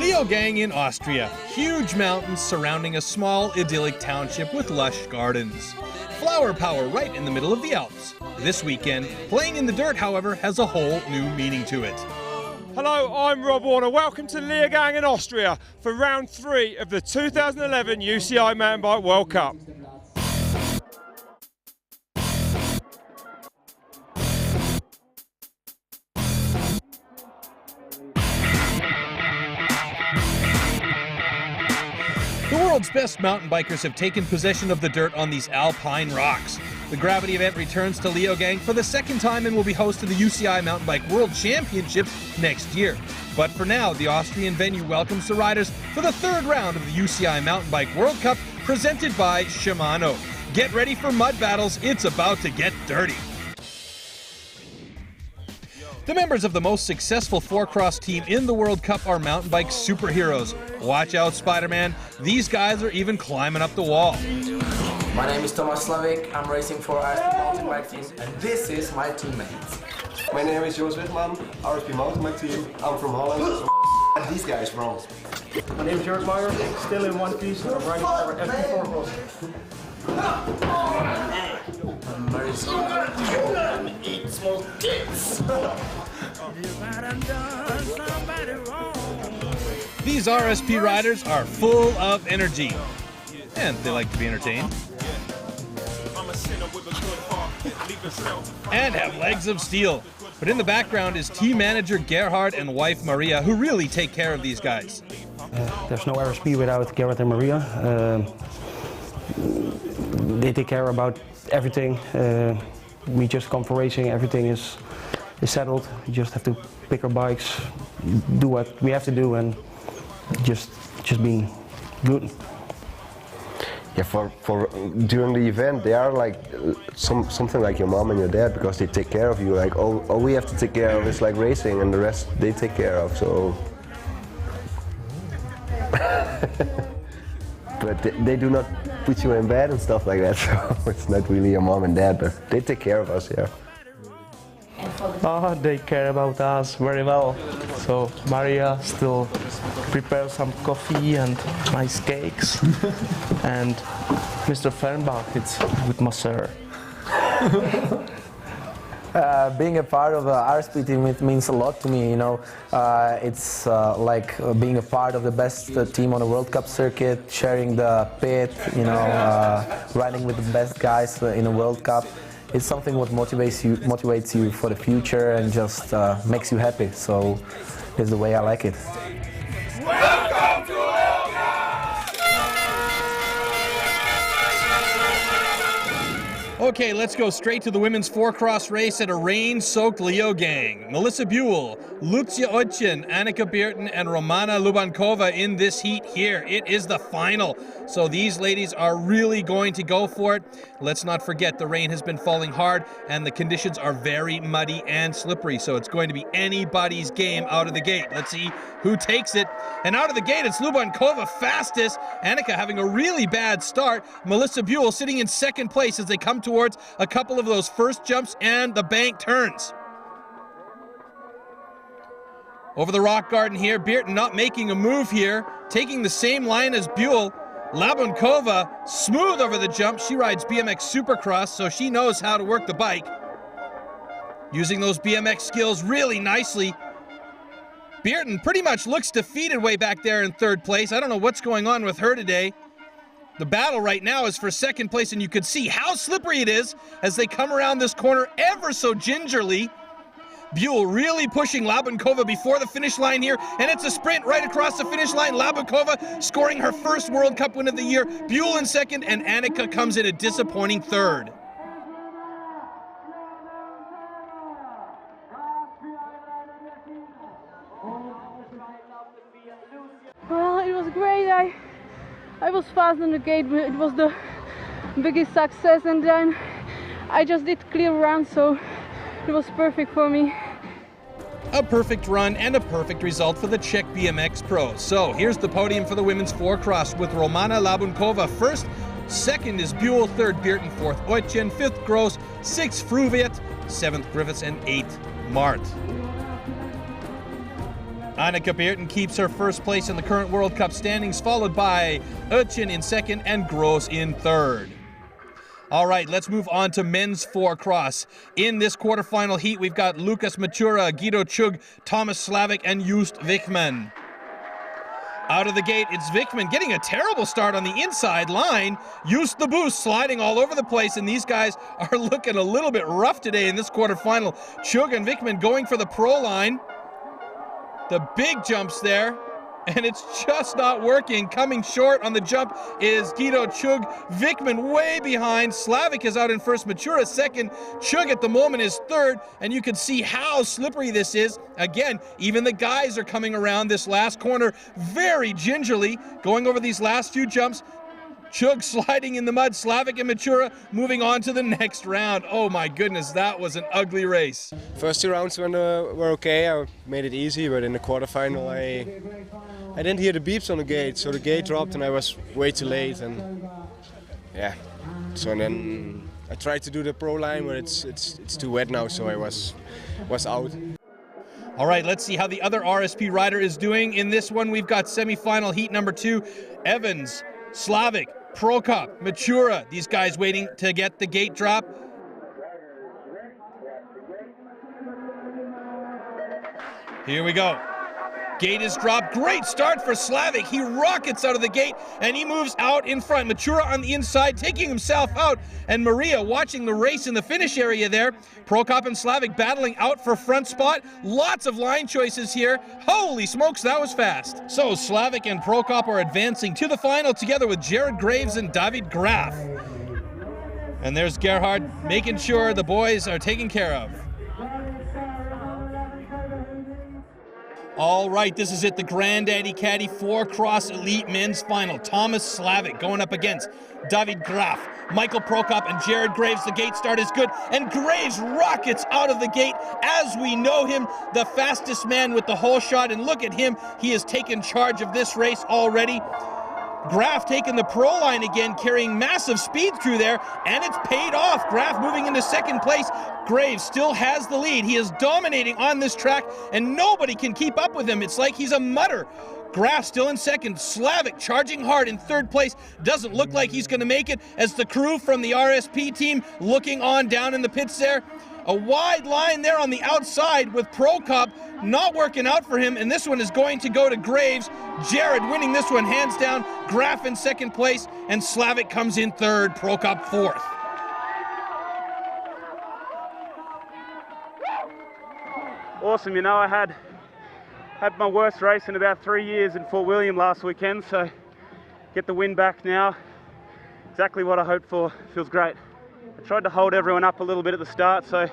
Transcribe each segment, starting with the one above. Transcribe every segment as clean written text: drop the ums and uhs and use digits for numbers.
Leogang in Austria. Huge mountains surrounding a small, idyllic township with lush gardens. Flower power right in the middle of the Alps. This weekend, playing in the dirt, however, has a whole new meaning to it. Hello, I'm Rob Warner. Welcome to Leogang in Austria for round 3 of the 2011 UCI Mountain Bike World Cup. The world's best mountain bikers have taken possession of the dirt on these alpine rocks. The gravity event returns to Leogang for the second time and will be host to the UCI Mountain Bike World Championships next year. But for now, the Austrian venue welcomes the riders for the third round of the UCI Mountain Bike World Cup presented by Shimano. Get ready for mud battles, it's about to get dirty. The members of the most successful four-cross team in the World Cup are mountain bike superheroes. Watch out, Spider-Man. These guys are even climbing up the wall. My name is Thomas Slavik. I'm racing for RSP mountain bike team, and this is my teammate. My name is Joost Witman, RSP mountain bike team. I'm from Holland. And these guys from. My name is George Meyer, still in one piece, and I'm riding for FP4 Cross. I'm very sorry. And eat small kids. These RSP riders are full of energy. And they like to be entertained. And have legs of steel. But in the background is team manager Gerhard and wife Maria, who really take care of these guys. There's no RSP without Gerhard and Maria. They take care about everything. We just come for racing, everything is settled. We just have to pick our bikes, do what we have to do, and just being good. Yeah, for during the event, they are like something like your mom and your dad, because they take care of you. Like all we have to take care of is like racing, and the rest they take care of. So, but they do not put you in bed and stuff like that. So it's not really your mom and dad, but they take care of us. Yeah. Oh, they care about us very well. So Maria still prepares some coffee and nice cakes. And Mr. Fernbach, it's good masseur. Being a part of the RSP team, it means a lot to me, you know. It's like being a part of the best team on the World Cup circuit, sharing the pit, you know, riding with the best guys in the World Cup. It's something what motivates you for the future and just makes you happy. So it's the way I like it. Welcome to Leogang! Okay, let's go straight to the women's four-cross race at a rain-soaked Leogang. Melissa Buell, Lucia Oetjen, Annika Bierten, and Romana Lubankova in this heat here. It is the final. So these ladies are really going to go for it. Let's not forget the rain has been falling hard and the conditions are very muddy and slippery. So it's going to be anybody's game out of the gate. Let's see who takes it. And out of the gate, it's Lubankova fastest. Annika having a really bad start. Melissa Buell sitting in second place as they come towards a couple of those first jumps and the bank turns. Over the rock garden here, Bierten not making a move here, taking the same line as Buell. Labunkova, smooth over the jump. She rides BMX Supercross, so she knows how to work the bike. Using those BMX skills really nicely. Bierten pretty much looks defeated way back there in third place. I don't know what's going on with her today. The battle right now is for second place, and you can see how slippery it is as they come around this corner ever so gingerly. Buell really pushing Labunkova before the finish line here, and it's a sprint right across the finish line. Labunkova scoring her first World Cup win of the year. Buell in second, and Annika comes in a disappointing third. Well, it was great. I was fast on the gate. It was the biggest success, and then I just did clear run, so it was perfect for me. A perfect run and a perfect result for the Czech BMX pros. So here's the podium for the women's four-cross with Romana Labunkova first, second is Buell, third Bierten, fourth Oetjen, fifth Gross, sixth Fruviet, seventh Griffiths, and eighth Mart. Anneke Beerten keeps her first place in the current World Cup standings, followed by Ötchen in second and Gross in third. All right, let's move on to men's 4-cross. In this quarterfinal heat, we've got Lukas Matura, Guido Chug, Thomas Slavik, and Just Wichmann. Out of the gate, it's Wichmann getting a terrible start on the inside line. Just the boost sliding all over the place, and these guys are looking a little bit rough today in this quarterfinal. Chug and Wichmann going for the pro line. The big jumps there, and it's just not working. Coming short on the jump is Guido Chug. Wichmann way behind. Slavik is out in first, Matura second. Chug at the moment is third, and you can see how slippery this is. Again, even the guys are coming around this last corner very gingerly, going over these last few jumps. Chug sliding in the mud, Slavik and Matura moving on to the next round. Oh my goodness, that was an ugly race. First 2 rounds were okay, I made it easy, but in the quarterfinal I didn't hear the beeps on the gate, so the gate dropped and I was way too late, and yeah. So then I tried to do the pro line, but it's too wet now, so I was out. All right, let's see how the other RSP rider is doing. In this one, we've got semi-final heat number 2. Evans, Slavik, Prokop, Matura, these guys waiting to get the gate drop. Here we go. Gate is dropped. Great start for Slavik. He rockets out of the gate and he moves out in front. Matura on the inside, taking himself out. And Maria watching the race in the finish area there. Prokop and Slavik battling out for front spot. Lots of line choices here. Holy smokes, that was fast. So Slavik and Prokop are advancing to the final together with Jared Graves and David Graf. And there's Gerhard making sure the boys are taken care of. All right, this is it, the Granddaddy Caddy 4-cross elite men's final. Thomas Slavik going up against David Graf, Michael Prokop, and Jared Graves. The gate start is good, and Graves rockets out of the gate as we know him, the fastest man with the whole shot. And look at him, he has taken charge of this race already. Graf taking the pro line again, carrying massive speed through there, and it's paid off. Graf moving into second place. Graves still has the lead. He is dominating on this track, and nobody can keep up with him. It's like he's a mutter. Graf still in second. Slavik charging hard in third place. Doesn't look like he's going to make it as the crew from the RSP team looking on down in the pits there. A wide line there on the outside with Prokop not working out for him, and this one is going to go to Graves. Jared winning this one hands down. Graf in second place, and Slavik comes in third, Prokop fourth. Awesome, you know, I had my worst race in about 3 years in Fort William last weekend, so get the win back now. Exactly what I hoped for. Feels great. I tried to hold everyone up a little bit at the start, so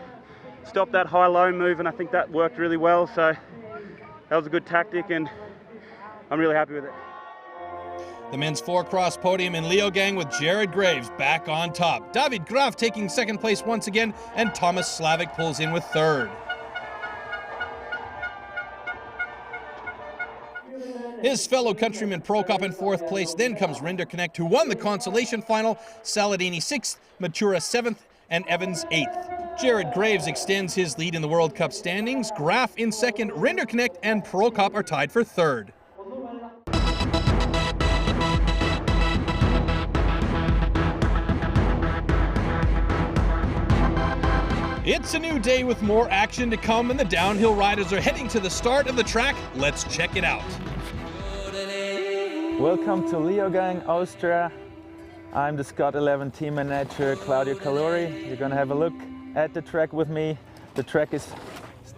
stopped that high-low move, and I think that worked really well. So that was a good tactic, and I'm really happy with it. The men's 4-cross podium in Leogang with Jared Graves back on top. David Graf taking second place once again, and Thomas Slavik pulls in with third. His fellow countryman Prokop in fourth place. Then comes Rinderknecht, who won the consolation final. Saladini sixth, Matura seventh, and Evans eighth. Jared Graves extends his lead in the World Cup standings. Graf in second, Rinderknecht and Prokop are tied for third. It's a new day with more action to come, and the downhill riders are heading to the start of the track. Let's check it out. Welcome to Leogang, Austria. I'm the Scott 11 team manager, Claudio Calori. You're gonna have a look at the track with me. The track is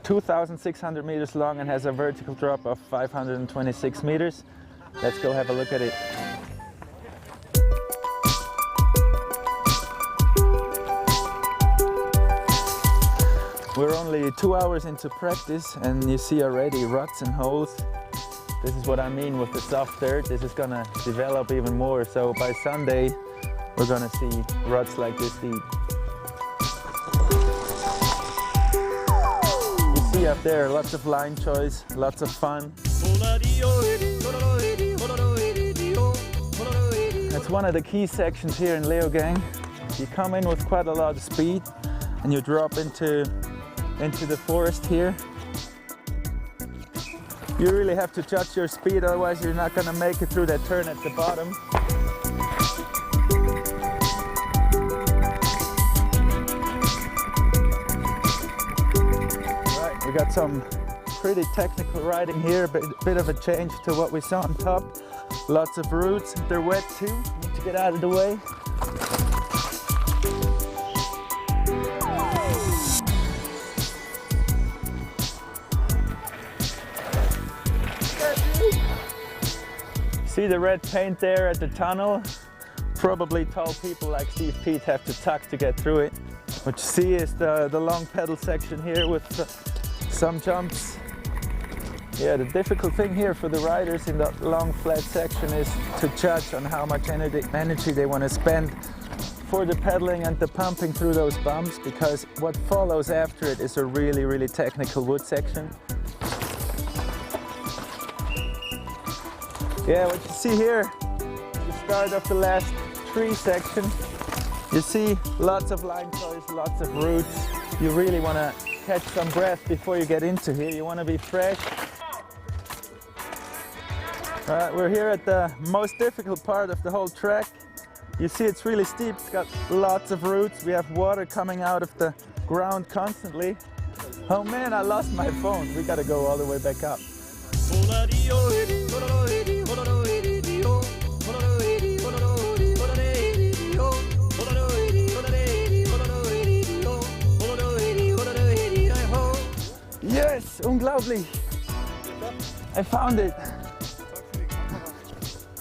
2,600 meters long and has a vertical drop of 526 meters. Let's go have a look at it. We're only 2 hours into practice, and you see already ruts and holes. This is what I mean with the soft dirt. This is gonna develop even more. So by Sunday, we're gonna see ruts like this deep. You see up there, lots of line choice, lots of fun. That's one of the key sections here in Leogang. You come in with quite a lot of speed, and you drop into the forest here. You really have to judge your speed, otherwise you're not gonna make it through that turn at the bottom. Right, we got some pretty technical riding here, a bit of a change to what we saw on top. Lots of roots, they're wet too, need to get out of the way. See the red paint there at the tunnel? Probably tall people like Steve Pete have to tuck to get through it. What you see is the long pedal section here with some jumps. Yeah, the difficult thing here for the riders in that long flat section is to judge on how much energy they want to spend for the pedaling and the pumping through those bumps, because what follows after it is a really, really technical wood section. Yeah, what you see here, the start of the last tree section, you see lots of line choice, lots of roots. You really want to catch some breath before you get into here. You want to be fresh. We're here at the most difficult part of the whole track. You see it's really steep, it's got lots of roots. We have water coming out of the ground constantly. Oh man, I lost my phone. We gotta go all the way back up. Yes, unglaublich. I found it.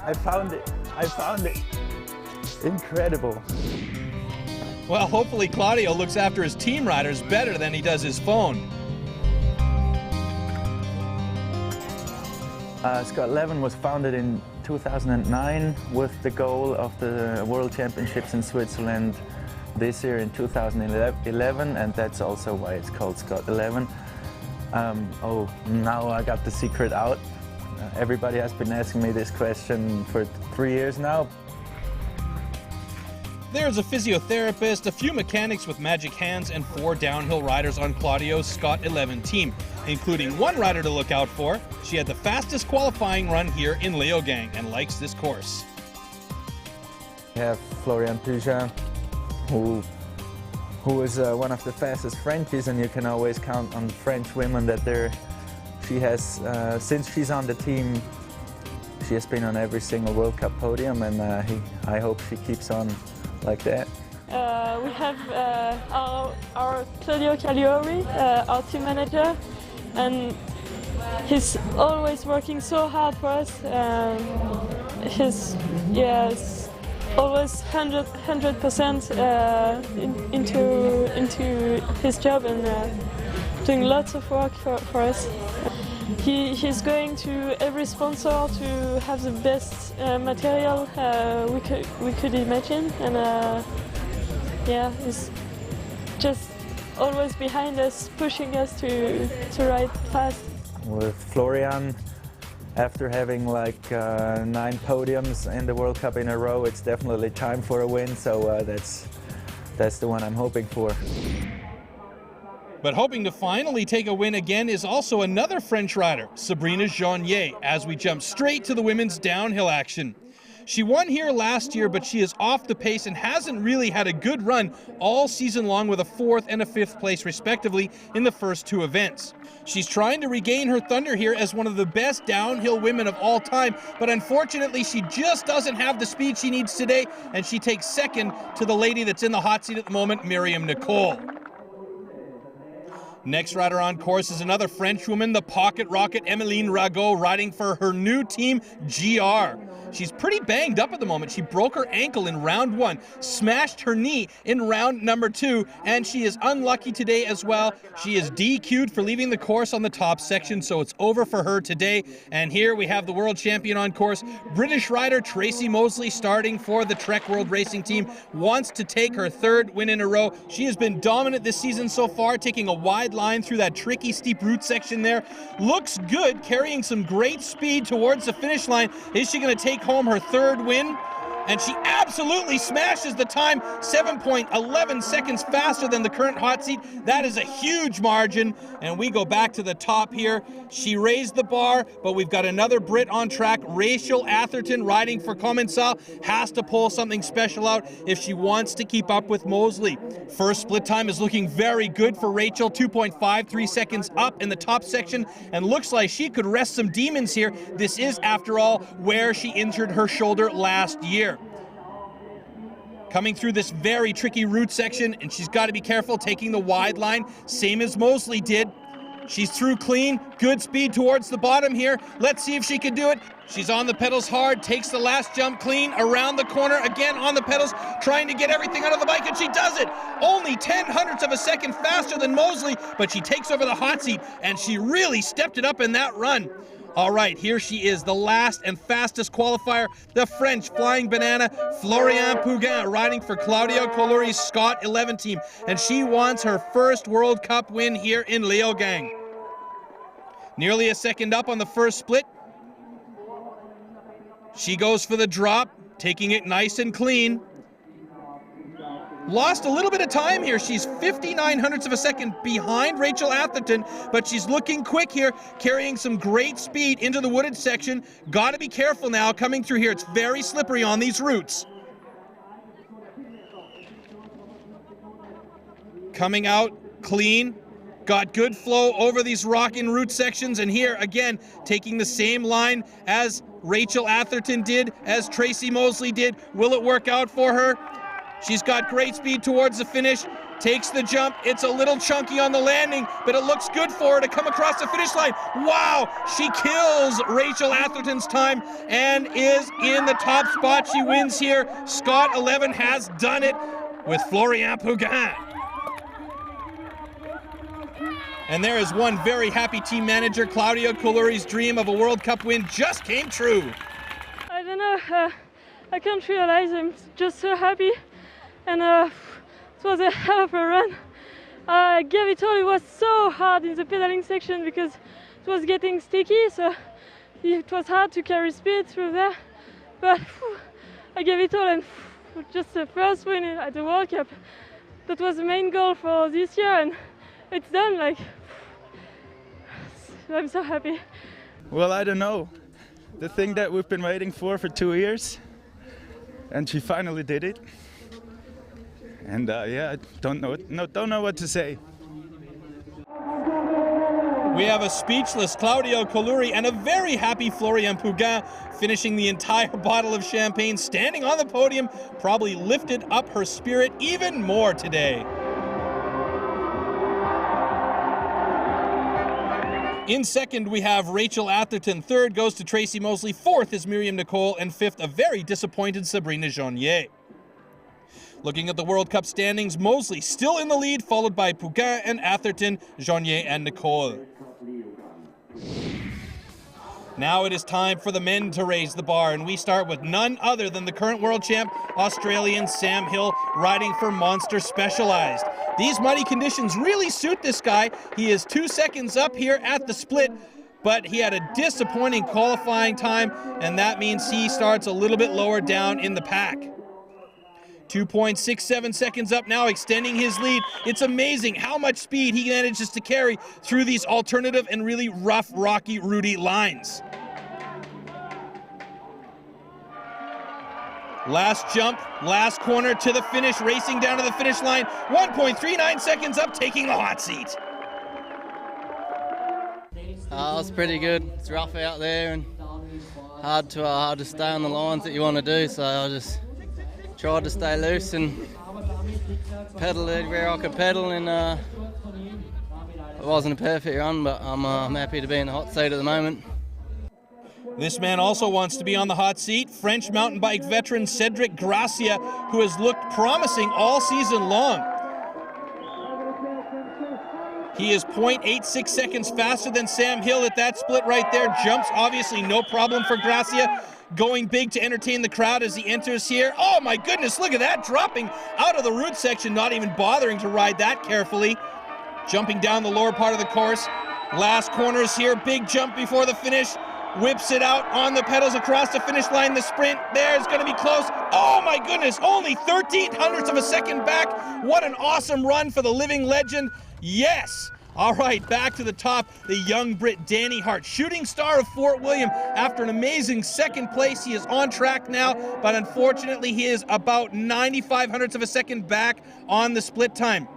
I found it. I found it. Incredible. Well, hopefully Claudio looks after his team riders better than he does his phone. Scott 11 was founded in 2009 with the goal of the World Championships in Switzerland this year in 2011, and that's also why it's called Scott 11. Oh, now I got the secret out. Everybody has been asking me this question for 3 years now. There's a physiotherapist, a few mechanics with magic hands, and 4 downhill riders on Claudio's Scott 11 team, including one rider to look out for. She had the fastest qualifying run here in Leogang and likes this course. We have Floriane Pugin, who is one of the fastest Frenchies, and you can always count on French women that she has, since she's on the team, she has been on every single World Cup podium, and I hope she keeps on like that. We have our Claudio Cagliori, our team manager, and he's always working so hard for us. He's always 100% into his job and doing lots of work for us. He's going to every sponsor to have the best material we could imagine, and he's just always behind us, pushing us to ride fast. With Floriane, after having like 9 podiums in the World Cup in a row, it's definitely time for a win. So that's the one I'm hoping for. But hoping to finally take a win again is also another French rider, Sabrina Jeannier, as we jump straight to the women's downhill action. She won here last year, but she is off the pace and hasn't really had a good run all season long, with a 4th and a 5th place respectively in the first 2 events. She's trying to regain her thunder here as one of the best downhill women of all time, but unfortunately she just doesn't have the speed she needs today, and she takes second to the lady that's in the hot seat at the moment, Miriam Nicole. Next rider on course is another French woman, the pocket rocket Emmeline Ragot, riding for her new team, GR. She's pretty banged up at the moment. She broke her ankle in round 1, smashed her knee in round number 2, and she is unlucky today as well. She is DQ'd for leaving the course on the top section, so it's over for her today. And here we have the world champion on course, British rider Tracy Mosley, starting for the Trek World Racing Team, wants to take her 3rd win in a row. She has been dominant this season so far, taking a wide line through that tricky steep route section there. Looks good, carrying some great speed towards the finish line. Is she going to take home her 3rd win? and she absolutely smashes the time, 7.11 seconds faster than the current hot seat. That is a huge margin, and we go back to the top here. She raised the bar, but we've got another Brit on track. Rachel Atherton, riding for Commencal, has to pull something special out if she wants to keep up with Mosley. First split time is looking very good for Rachel, 2.53 seconds up in the top section, and looks like she could rest some demons here. This is, after all, where she injured her shoulder last year. Coming through this very tricky route section, and she's got to be careful taking the wide line, same as Mosley did. She's through clean, good speed towards the bottom here. Let's see if she can do it. She's on the pedals hard, takes the last jump clean, around the corner, again on the pedals, trying to get everything out of the bike, and she does it! Only 0.10 of a second faster than Mosley, but she takes over the hot seat, and she really stepped it up in that run. All right, here she is, the last and fastest qualifier, the French Flying Banana, Floriane Pugin, riding for Claudio Coluri's Scott 11 team, and she wants her first World Cup win here in Leogang. Nearly a second up on the first split. She goes for the drop, taking it nice and clean. Lost a little bit of time here. She's 0.59 of a second behind Rachel Atherton, but she's looking quick here, carrying some great speed into the wooded section. Got to be careful now coming through here. It's very slippery on these routes. Coming out clean. Got good flow over these rock-in route sections, and here again taking the same line as Rachel Atherton did, as Tracy Mosley did. Will it work out for her? She's got great speed towards the finish, takes the jump. It's a little chunky on the landing, but it looks good for her to come across the finish line. Wow, she kills Rachel Atherton's time and is in the top spot. She wins here. Scott 11 has done it with Floriane Pugin. And there is one very happy team manager. Claudio Coluri's dream of a World Cup win just came true. I don't know, I can't realize, I'm just so happy. And it was a hell of a run. I gave it all. It was so hard in the pedaling section because it was getting sticky, so it was hard to carry speed through there. But I gave it all, and just the first win at the World Cup. That was the main goal for this year, and it's done. Like, I'm so happy. Well, I don't know. The thing that we've been waiting for 2 years, and she finally did it. And yeah, I don't know what to say. We have a speechless Claudio Coluri and a very happy Floriane Pugin, finishing the entire bottle of champagne, standing on the podium, probably lifted up her spirit even more today. In second, we have Rachel Atherton. Third goes to Tracy Mosley. Fourth is Miriam Nicole. And fifth, a very disappointed Sabrina Jounier. Looking at the World Cup standings, Mosley still in the lead, followed by Pugin and Atherton, Jounier and Nicole. Now it is time for the men to raise the bar, and we start with none other than the current world champ, Australian Sam Hill, riding for Monster Specialized. These muddy conditions really suit this guy. He is 2 seconds up here at the split, but he had a disappointing qualifying time, and that means he starts a little bit lower down in the pack. 2.67 seconds up now, extending his lead. It's amazing how much speed he manages to carry through these alternative and really rough, rocky, rooty lines. Last jump, last corner to the finish, racing down to the finish line. 1.39 seconds up, taking the hot seat. It was pretty good. It's rough out there and hard to stay on the lines that you want to do, so I just tried to stay loose and pedal it where I could pedal, and it wasn't a perfect run, but I'm happy to be in the hot seat at the moment. This man also wants to be on the hot seat. French mountain bike veteran Cedric Gracia, who has looked promising all season long. He is 0.86 seconds faster than Sam Hill at that split right there. Jumps, obviously no problem for Gracia. Going big to entertain the crowd as he enters here. Oh my goodness, look at that, dropping out of the route section, not even bothering to ride that carefully. Jumping down the lower part of the course. Last corners here, big jump before the finish. whips it out on the pedals across the finish line. The sprint there is going to be close. Oh my goodness, only 13/100ths of a second back. What an awesome run for the living legend. Yes. All right, back to the top, the young Brit Danny Hart, shooting star of Fort William. After an amazing second place, he is on track now, but unfortunately he is about 95/100ths of a second back on the split time.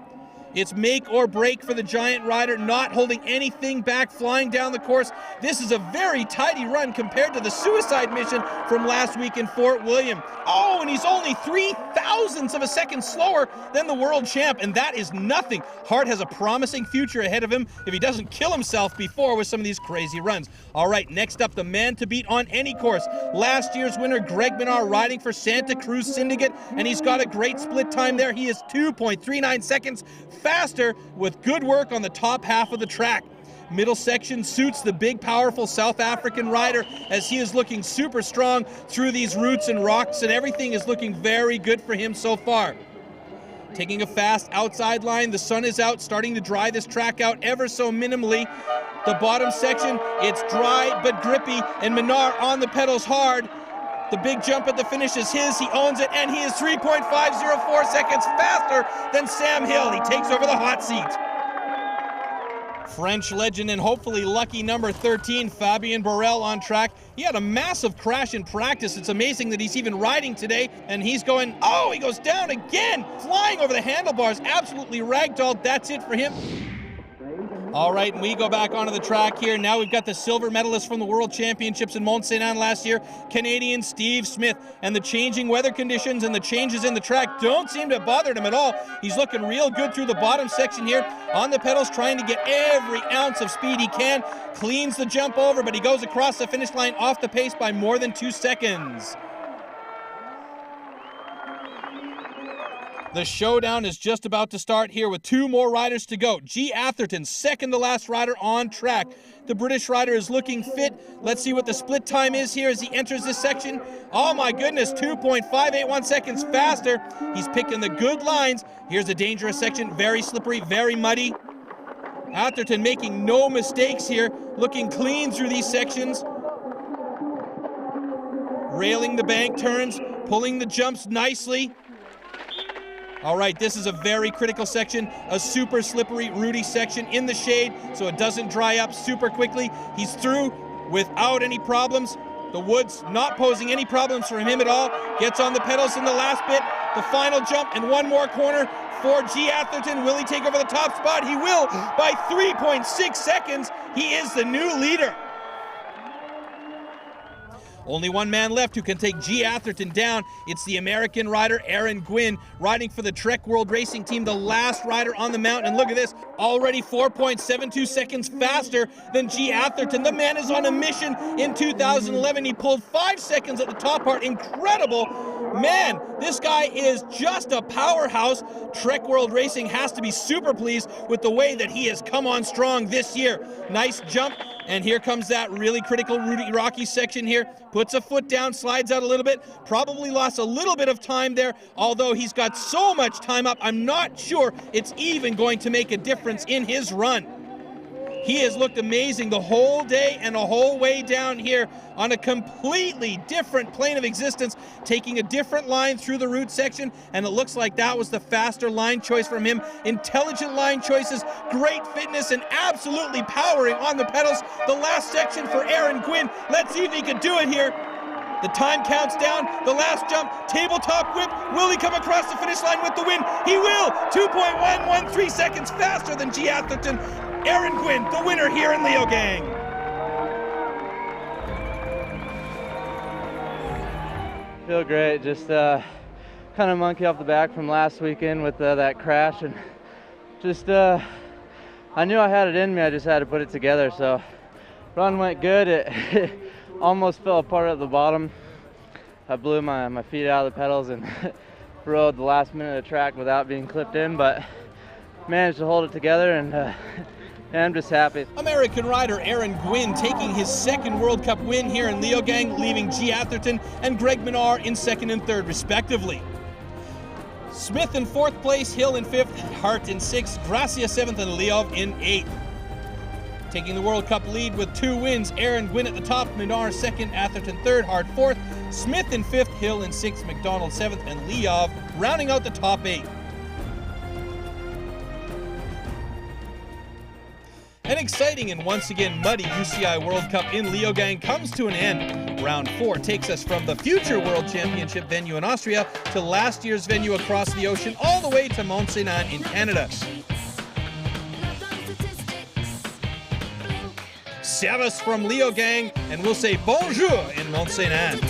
It's make or break for the giant rider, not holding anything back, flying down the course. This is a very tidy run compared to the suicide mission from last week in Fort William. Oh, and he's only 3/1000ths of a second slower than the world champ, and that is nothing. Hart has a promising future ahead of him if he doesn't kill himself before with some of these crazy runs. All right, next up, the man to beat on any course. Last year's winner, Greg Minnaar, riding for Santa Cruz Syndicate, and he's got a great split time there. He is 2.39 seconds faster with good work on the top half of the track. Middle section suits the big, powerful South African rider as he is looking super strong through these roots and rocks, and everything is looking very good for him so far. Taking a fast outside line, the sun is out, starting to dry this track out ever so minimally. The bottom section, it's dry but grippy, and Minnaar on the pedals hard. The big jump at the finish is his, he owns it, and he is 3.504 seconds faster than Sam Hill. He takes over the hot seat. French legend and hopefully lucky number 13, Fabien Borel on track. He had a massive crash in practice. It's amazing that he's even riding today, and he's going, oh, he goes down again, flying over the handlebars, absolutely ragdolled. That's it for him. All right, and we go back onto the track here. Now we've got the silver medalist from the World Championships in Mont Saint Anne last year, Canadian Steve Smith. And the changing weather conditions and the changes in the track don't seem to have bothered him at all. He's looking real good through the bottom section here on the pedals, trying to get every ounce of speed he can. Cleans the jump over, but he goes across the finish line off the pace by more than 2 seconds. The showdown is just about to start here with 2 more riders to go. G. Atherton, second to last rider on track. The British rider is looking fit. Let's see what the split time is here as he enters this section. Oh my goodness, 2.581 seconds faster. He's picking the good lines. Here's a dangerous section, very slippery, very muddy. Atherton making no mistakes here, looking clean through these sections. Railing the bank turns, pulling the jumps nicely. All right, this is a very critical section, a super slippery, rooty section in the shade, so it doesn't dry up super quickly. He's through without any problems. The woods not posing any problems for him at all. Gets on the pedals in the last bit, the final jump, and one more corner for G. Atherton. Will he take over the top spot? He will by 3.6 seconds. He is the new leader. Only one man left who can take G. Atherton down. It's the American rider, Aaron Gwin, riding for the Trek World Racing Team, the last rider on the mountain. And look at this, already 4.72 seconds faster than G. Atherton. The man is on a mission in 2011. He pulled 5 seconds at the top part. Incredible. Man, this guy is just a powerhouse. Trek World Racing has to be super pleased with the way that he has come on strong this year. Nice jump. And here comes that really critical rocky section here. Puts a foot down, slides out a little bit. Probably lost a little bit of time there, although he's got so much time up, I'm not sure it's even going to make a difference in his run. He has looked amazing the whole day and the whole way down here on a completely different plane of existence, taking a different line through the route section, and it looks like that was the faster line choice from him. Intelligent line choices, great fitness, and absolutely powering on the pedals. The last section for Aaron Gwin. Let's see if he can do it here. The time counts down, the last jump, tabletop whip. Will he come across the finish line with the win? He will! 2.113 seconds faster than G. Atherton. Aaron Gwin, the winner here in Leogang. Feel great, just kind of monkey off the back from last weekend with that crash, and just I knew I had it in me, I just had to put it together. So run went good, it almost fell apart at the bottom. I blew my feet out of the pedals and rode the last minute of the track without being clipped in, but managed to hold it together, and I'm just happy. American rider Aaron Gwin taking his second World Cup win here in Leogang, leaving G. Atherton and Greg Minnaar in second and third, respectively. Smith in fourth place, Hill in fifth, Hart in sixth, Gracia seventh, and Leov in eighth. Taking the World Cup lead with 2 wins, Aaron Gwin at the top, Minar second, Atherton third, Hart fourth, Smith in fifth, Hill in sixth, McDonald seventh, and Leov rounding out the top 8. An exciting and once again muddy UCI World Cup in Leogang comes to an end. Round 4 takes us from the future World Championship venue in Austria to last year's venue across the ocean, all the way to Mont Saint-Anne in Canada. Servus from Leogang, and we'll say bonjour in Mont Saint-Anne.